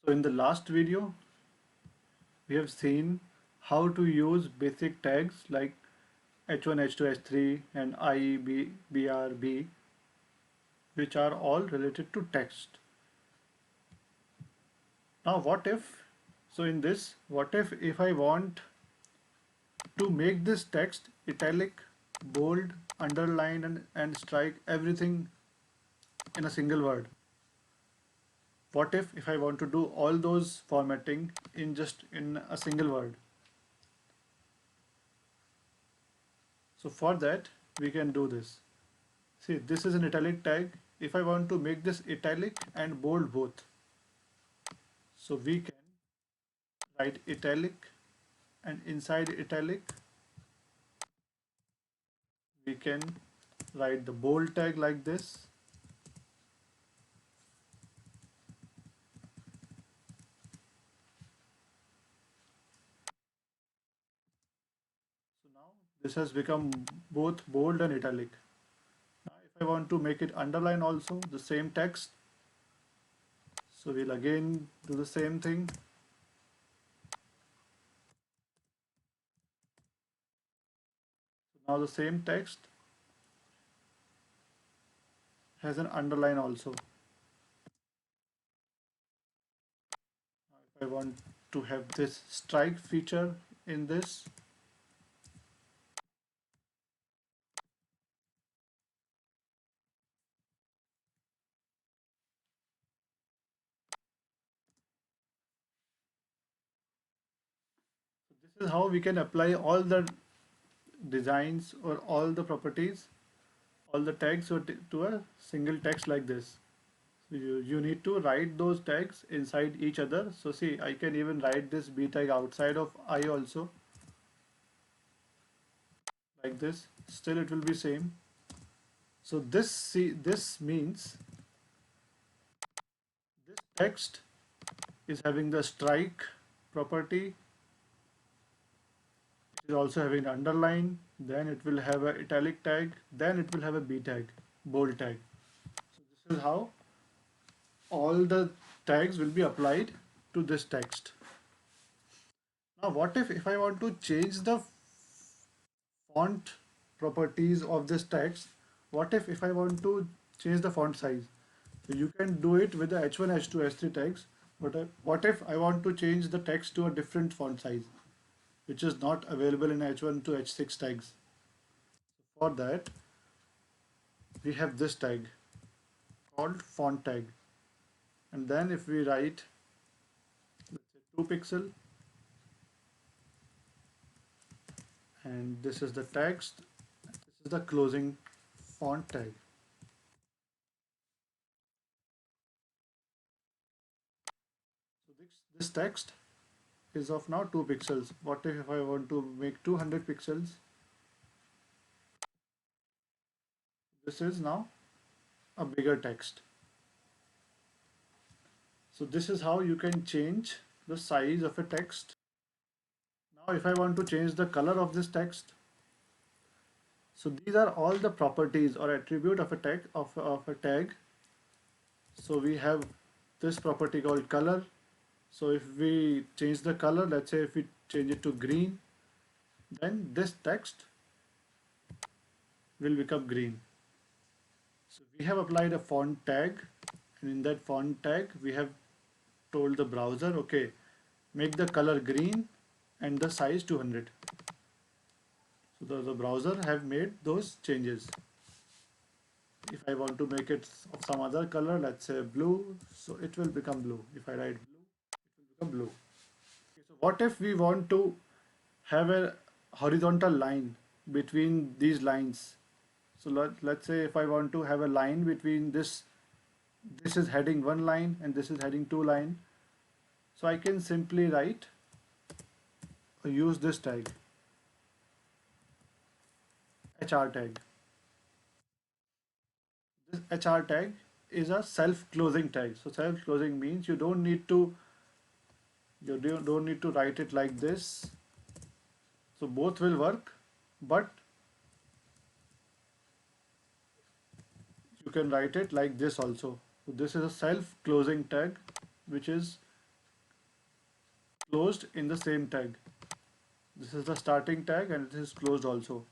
So in the last video, we have seen how to use basic tags like H1, H2, H3 and I, B, BR, B, which are all related to text. Now so in this, what if I want to make this text italic, bold, underline and strike everything in a single word? What if I want to do all those formatting in a single word? So for that, we can do this. See, this is an italic tag. If I want to make this italic and bold both, so we can write italic, and inside italic, we can write the bold tag like this. So now this has become both bold and italic. Now if I want to make it underline also, the same text, so we'll again do the same thing. So now the same text has an underline also. Now if I want to have this strike feature in this, this is how we can apply all the designs or all the properties, all the tags to a single text like this. So you need to write those tags inside each other. So see, I can even write this B tag outside of I also, like this. Still it will be same. So this means this text is having the strike property, it is also having underline, then it will have a italic tag, then it will have a B tag, bold tag. So this is how all the tags will be applied to this text. Now what if I want to change the font properties of this text? What if I want to change the font size? So you can do it with the H1, H2, H3 tags. But what if I want to change the text to a different font size, which is not available in H1 to H6 tags? For that, we have this tag called font tag. And then if we write, let's say 2 pixel, and this is the text, this is the closing font tag. So this text is of now 2 pixels. What if I want to make 200 pixels? This is now a bigger text. So this is how you can change the size of a text. Now if I want to change the color of this text, so these are all the properties or attribute of a tag. So we have this property called color. So if we change the color, let's say if we change it to green, then this text will become green. So we have applied a font tag, and in that font tag we have told the browser, okay, make the color green and the size 200. So the browser have made those changes. If I want to make it of some other color, let's say blue, so it will become blue. If I write blue, it will become blue. Okay, so what if we want to have a horizontal line between these lines? So let's say if I want to have a line between this is heading 1 line and this is heading 2 line. So I can simply write or use this tag, HR tag. This HR tag is a self-closing tag. So self-closing means you don't need to write it like this. So both will work, but you can write it like this also. So this is a self-closing tag, which is closed in the same tag. This is the starting tag and it is closed also.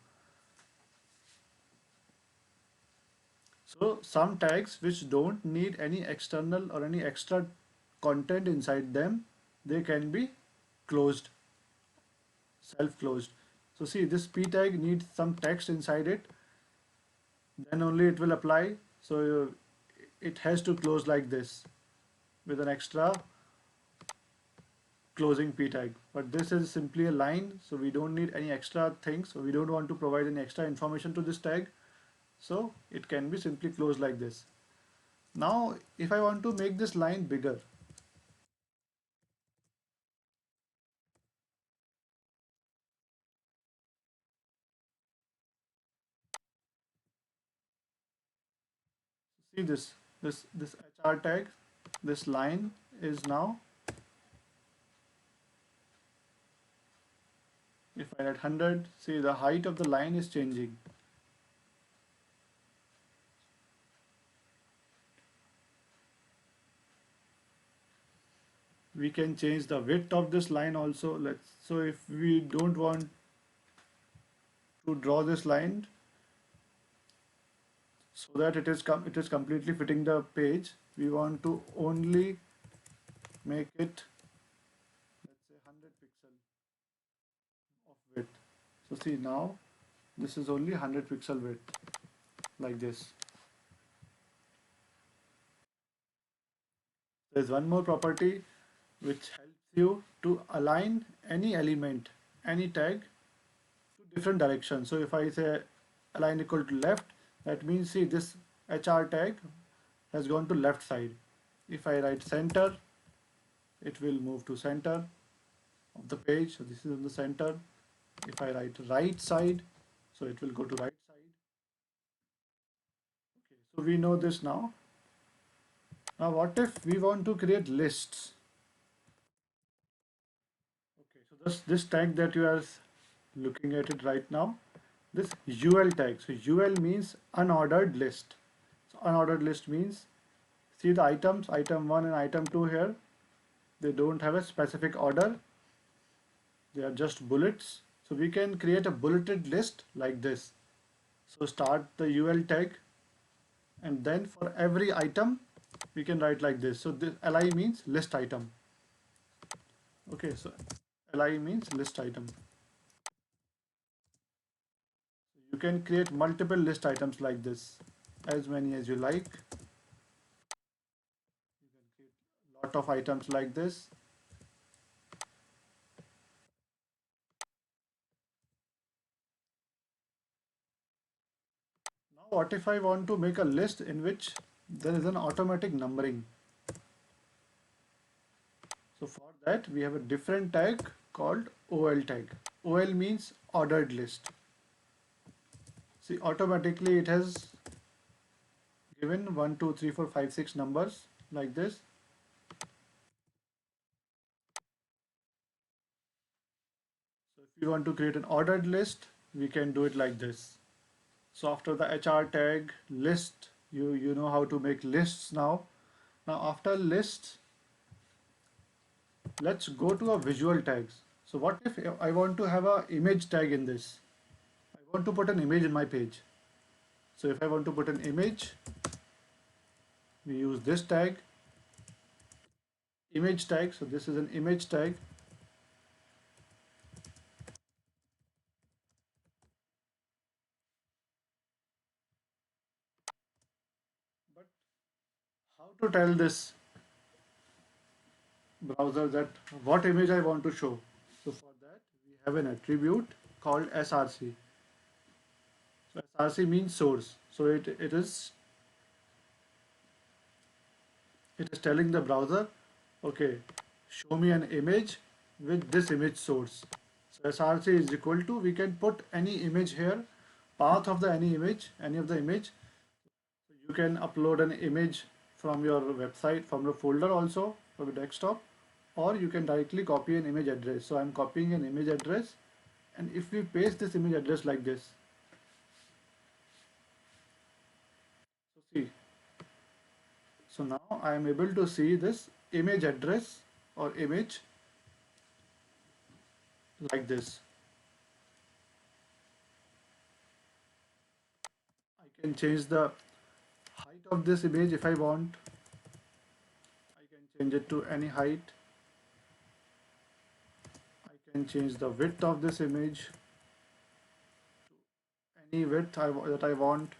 So some tags which don't need any external or any extra content inside them, they can be closed, self-closed. So see, this p tag needs some text inside it, then only it will apply. So it has to close like this with an extra closing p tag. But this is simply a line, so we don't need any extra things. So we don't want to provide any extra information to this tag. So it can be simply closed like this. Now, if I want to make this line bigger, see this HR tag, this line is now, if I add 100, see the height of the line is changing. We can change the width of this line also. So if we don't want to draw this line so that it is completely fitting the page, we want to only make it, let's say, 100 pixel of width. So see, now this is only 100 pixel width, like this. There's one more property which helps you to align any element, any tag, to different directions. So if I say align equal to left, that means see this HR tag has gone to left side. If I write center, it will move to center of the page. So this is on the center. If I write right side, so it will go to right side. Okay, so we know this now. Now what if we want to create lists? Okay, so this tag that you are looking at it right now, this UL tag. So UL means unordered list. So unordered list means, see the items, item 1 and item 2 here, they don't have a specific order. They are just bullets. So we can create a bulleted list like this. So start the UL tag, and then for every item we can write like this. So this li means list item. Okay, so li means list item. You can create multiple list items like this, as many as you like. You can create a lot of items like this. Now what if I want to make a list in which there is an automatic numbering? So for that we have a different tag called OL tag. OL means ordered list. See, automatically it has given 1, 2, 3, 4, 5, 6 numbers like this. So if you want to create an ordered list, we can do it like this. So after the HR tag list, you know how to make lists now. Now after lists, let's go to our visual tags. So what if I want to have an image tag in this? I want to put an image in my page. So if I want to put an image, we use this tag, image tag. So this is an image tag. But how to tell this browser that what image I want to show? So for that, we have an attribute called src. So src means source. So it is telling the browser, okay, show me an image with this image source. So src is equal to, we can put any image here, path of the any of the image. So you can upload an image from your website, from your folder also, from your desktop, or you can directly copy an image address. So I'm copying an image address, and if we paste this image address like this, so see, so now I am able to see this image address or image like this. I can change the height of this image if I want. I can change it to any height. I can change the width of this image to any width that I want.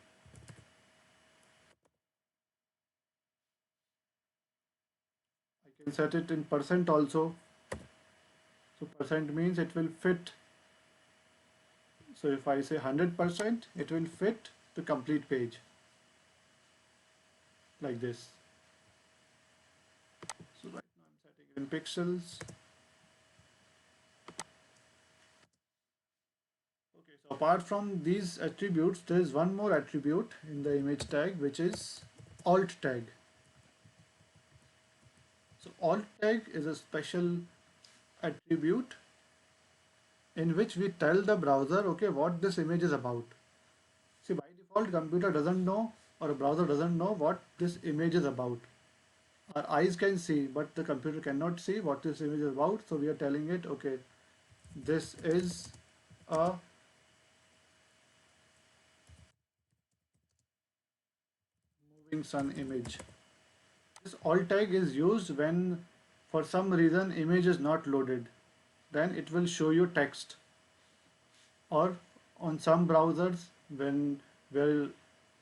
I can set it in percent also. So percent means it will fit. So if I say 100%, it will fit the complete page like this. So right now I'm setting it in pixels. Okay, so apart from these attributes, there is one more attribute in the image tag, which is alt tag. So alt tag is a special attribute in which we tell the browser, okay, what this image is about. See, by default, computer doesn't know or a browser doesn't know what this image is about. Our eyes can see, but the computer cannot see what this image is about. So we are telling it, okay, this is a moving sun image. This alt tag is used when for some reason image is not loaded. Then it will show you text. Or on some browsers, when where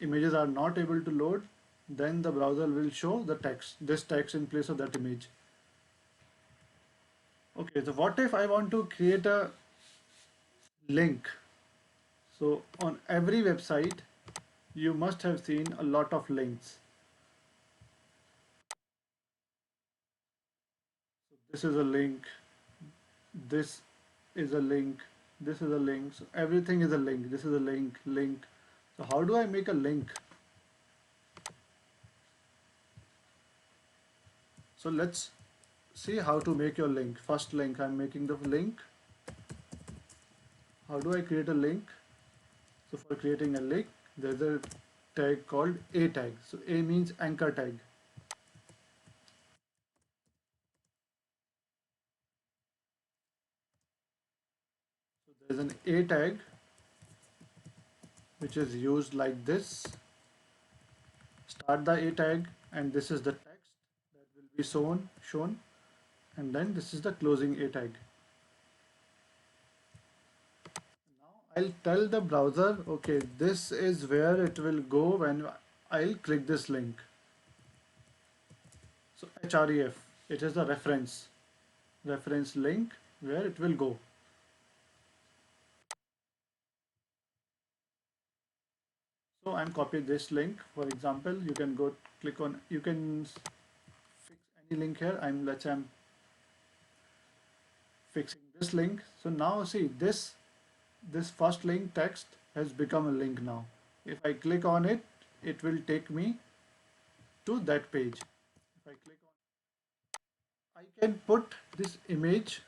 images are not able to load, then the browser will show the text, this text in place of that image. Okay, so what if I want to create a link? So on every website, you must have seen a lot of links. So this is a link, this is a link, this is a link. So everything is a link. This is a link. So how do I make a link? So let's see how to make your link. First link, I'm making the link. How do I create a link? So for creating a link, there's a tag called a tag. So a means anchor tag. So there's an a tag which is used like this. Start the a tag, and this is the text that will be shown, and then this is the closing a tag. Now I'll tell the browser, okay, this is where it will go when I'll click this link. So href, it is the reference link where it will go. So I'm copying this link. For example, you can go click on, you can fix any link here. Let's say I'm fixing this link. So now see this first link text has become a link now. If I click on it, it will take me to that page. If I click on, I can put this image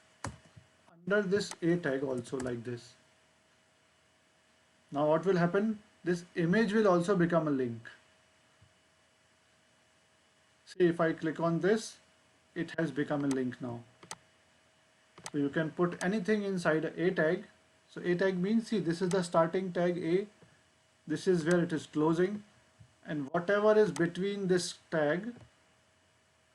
under this a tag also like this. Now what will happen? This image will also become a link. See, if I click on this, it has become a link now. So you can put anything inside a tag. So a tag means, see, this is the starting tag A, this is where it is closing, and whatever is between this tag,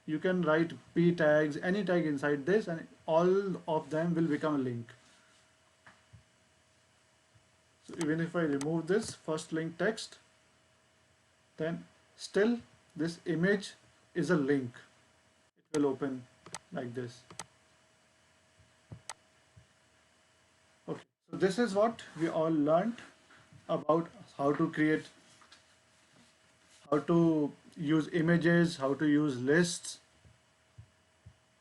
you can write p tags, any tag inside this, and all of them will become a link. So even if I remove this first link text, then still this image is a link. It will open like this. Okay, so this is what we all learned about how to create, how to use images, how to use lists,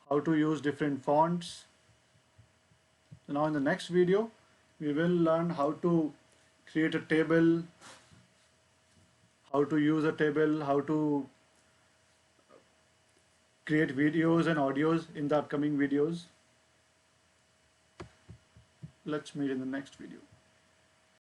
how to use different fonts. So now in the next video, we will learn how to create a table, how to use a table, how to create videos and audios in the upcoming videos. Let's meet in the next video.